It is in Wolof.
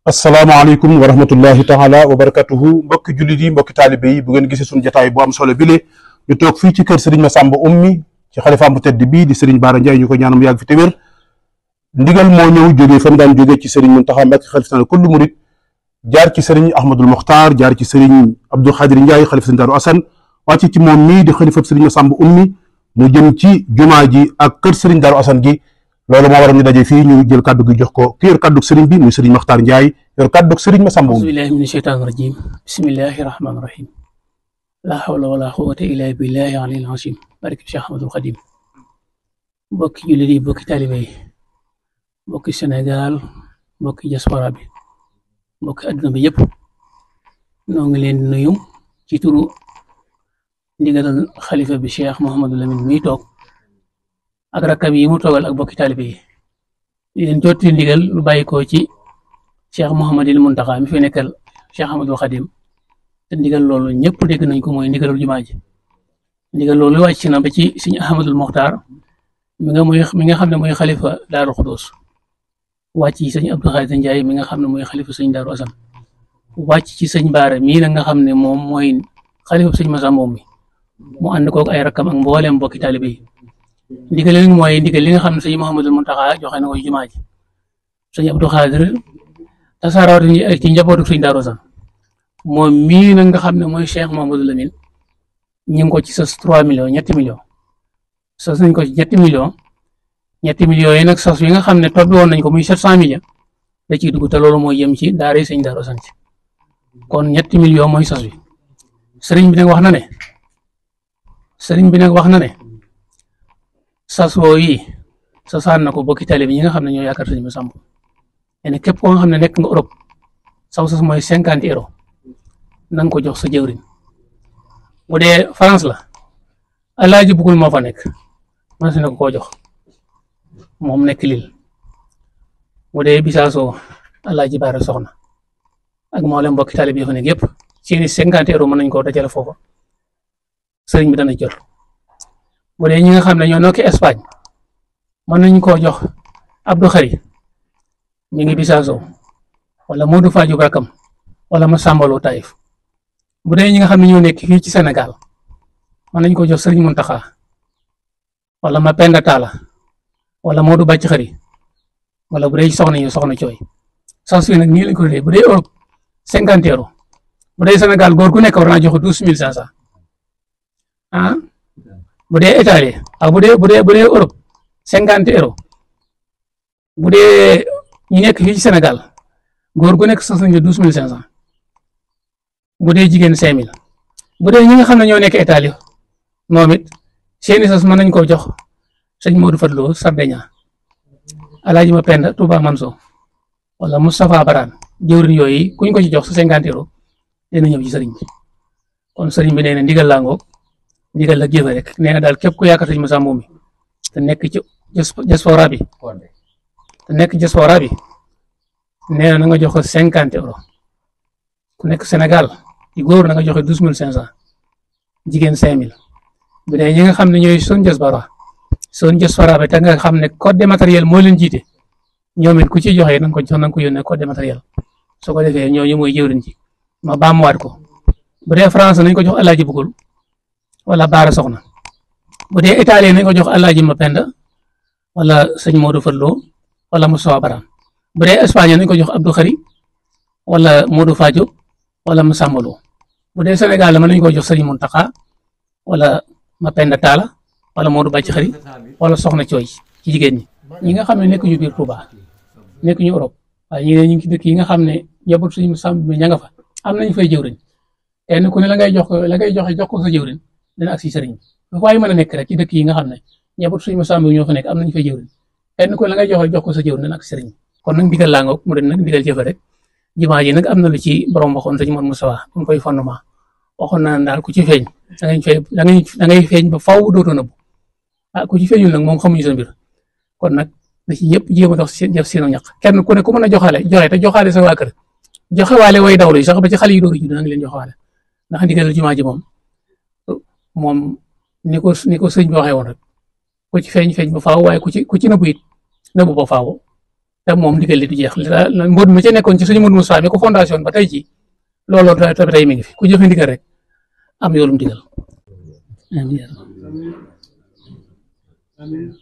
asalaamaaleykum wa rahmatullahi taala wa barakatuhu mbokki jullit yi mbokki taalibe yi bu ngeen gisee suñu jotaay bu am solo bile ñu toog fii ci kër Serigne Massamba Oumy ci xalifaam bu tedd bii di Serigne Bara Ndiaye ñu ko ñaanam yàgg fi te wér ndigal moo ñëw jógee fa mu daan jógee ci Serigne Mountakha Mbacké xalifa na kullu murid jaar ci Serigne Ahmadul Mokhtar jaar ci Serigne Abdou Khadir Ndiaye xalifa Serigne Darou Assane wàcc ci moom mii di xalifa Serigne Massamba Oumy mu jëm ci jumaa ji ak kër Serigne Darou Assane gi loolu moo waral ñu daje fii ñu jël kaddu gi jox ko ki yor kaddu Serigne bi muy Serigne Makhtar Ndiaye yor kaddu Serigne Massamba Oumy. auzubillahi mina shaytaani rajim bismillahi rahmaani rahim la hawla wala quwwata illa billahi aliyil azim barke Cheikh Ahmadul Khadim mbokki jullit yi mbokki taalibe yi mbokki Sénégal mbokki diaspora bi mbokki adduna bi yëpp noo ngi leen di nuyu ci turu ndigalal xalifa bi Cheikh Mouhamadou Lamine mi toog ak rakkam yi mu toogal ak mbokki taalibe yi di leen jotti ndigal lu bàyyi ko ci Cheikh Mouhamadul Mountakha mi fi nekkal Cheikh Ahmadul Khadim te ndigal loolu ñëpp dégg nañ ko mooy ndigalul jumaa ji ndigal loolu wàcc na ba ci Sëriñ Ahmadul Mokhtar mi nga xam ne mooy xalifa Daaru Xudoos wàcc ci Sëriñ Abdou Khadir Ndiaye mi nga xam ne mooy xalifa Sëriñ Darou Assane wàcc ci Sëriñ Bara mii nag nga xam ne moom mooy xalifa Sëriñ Massamba Oumy mu ànd koog ay rakkam ak mbooleem mbokki taalibe yi ndigal li mooy ndigal li nga xam ne Sëriñ Mouhamadul Mountakha joxe na ko ci jumaa ji Sëriñ Abdou Khadir tasaaraat ci njabootu Sëriñ Darou Assane moom mii nag nga xam ne mooy Cheikh Mouhamadou Lamine ñu ngi ko ci sas 3 millions ñetti millions sas nañ ko ci ñetti millions yi nag sas yi nga xam ne toppi woon nañ ko muy 700 millions da ciy dugg te loolu mooy yem ci daara Sëriñ Darou Assane kon ñetti millions mooy sas wi sëriñ bi nag wax na ne sas woo yi sasaan na ko bokki taalibe bi ñi nga xam ne ñoo yaakaar Sëriñ Massamba ne képp koo nga xam ne nekk nga Europe saw sas mooy 50 euros na nga ko jox sa jëwriñ bu dee France la alaaji bugul moo fa nekk man si na ko koo jox moom nekk Lille bu dee Bisaaso alaaji Baara Soxna ak mboolem mbokki taalibe bi fa nekk yëpp seeni 50 euros mën nañ koo dajale foofa sëriñ bi dana jot bu dee ñi nga xam ne ñoo nekk Espagne mën nañ koo jox Abdou Khari mi ngi Bisaaso wala Modou Fadio Rakam wala ma Sambalo Taïf bu dee ñi nga xam ne ñoo nekk fii ci Sénégal mën nañ ko jox Serigne Mountakha wala ma Penda Talla wala Modou Bàcc Xari wala bu dee soxna Cooy sas yi nag nii lañ ko dee bu dee Europe 50 euros bu dee Sénégal góor gu nekk war naa joxe 12500 bu dee Italie bu dee Europe 50 euros bu dee ñu nekk fii ci Sénégal góor gu nekk sas nañ ko 12500 bu dee jigéen 5000 bu dee ñi nga xam ne ñoo nekk Italie moom it seeni sas mën nañ koo jox sëñ Modou Fadlo Sardeña alaaji ma Penda Touba Manso wala Moustapha Barane jëwriñ yooyu kuñ ko ci jox sa 50 euros dina ñëw ci sëriñ bi kon sëriñ bi nee na ndigal laa ngoog ndigal la jëfe rek nee na daal képp ku yaakaar Sëriñ Massamba Oumy te nekk ci diaspora bi nee na nga jox ko 50 euros ku nekk Sénégal ci góor na nga joxe 12500 jigéen 5000 bu dee ñi nga xam ne ñooy son diaspora bi te nga xam ne code de matériel moo leen jiite ñoom it ku ci joxe na nga ko yónnee code de matériel soo ko defee ñooñu mooy jëwriñ ci ma baamuwaat ko bu dee France nañ ko jox Alaaji Bugul wala Baara Soxna bu dee Italie nañ ko jox Alaaji Mapenda wala sëñ Modou Fadlo wala Moustapha Barane bu dee Espagne nañ ko jox Abdou Khari wala Modou Fadio wala mu Sambalo bu dee Sénégal la mën nañu ko jox Serigne Mountakha wala ma Penda Talla wala Modou Bàcc Xari wala Soxna Cooy ci jigéen ñi nga xam ne nekk ñu biir Touba nekk ñu Europe waaye ñu ngi ci dëkk yi nga xam ne njabootu Serigne Massamba bi ña nga fa am nañu fay jëwriñ kenn ku ne la ngay joxe jox ko sa jëwriñ dina ak si sëriñ bi waaye mën a nekk rek ci dëkk yi nga xam ne njabootu Serigne Massamba bi ñoo fa nekk am nañu fay jëwriñ kenn ku ne la ngay jox ko sa jëwriñ dina ak si sëriñ kon nag ndigal laa ngoog mu den nag ndigal jëfe rek jumaa ji nag am na lu ci borom waxoon sëñ Mor Moussa mu koy fondement waxoon naa daal ku ci feeñ da ngay feeñ ba faw dootoo nëbbu ku ci feeñul nag moom xamuñu sa mbir kon nag da ci ñëpp jéem a dox def seen ñaq kenn ku ne ku mën a joxe te joxaale sa waa kër joxewaale way dawlu yi sax ba ci xale yi dooru judd na nga leen joxewaale ndax ndigal jumaa ji moom ni ko sëñ bi waxee woon rek ku ci feeñ ba faaw waaye ku ci nëbbu it nëbbu ba faaw te moom ndigal li du jeex mbóot mi ca nekkoon ci suñu Modou Moussa mi ko fondation ba tey ji looloo te tey mi ngi fi ku jëfe ndigal rek am yoolum ndigal amiin amiin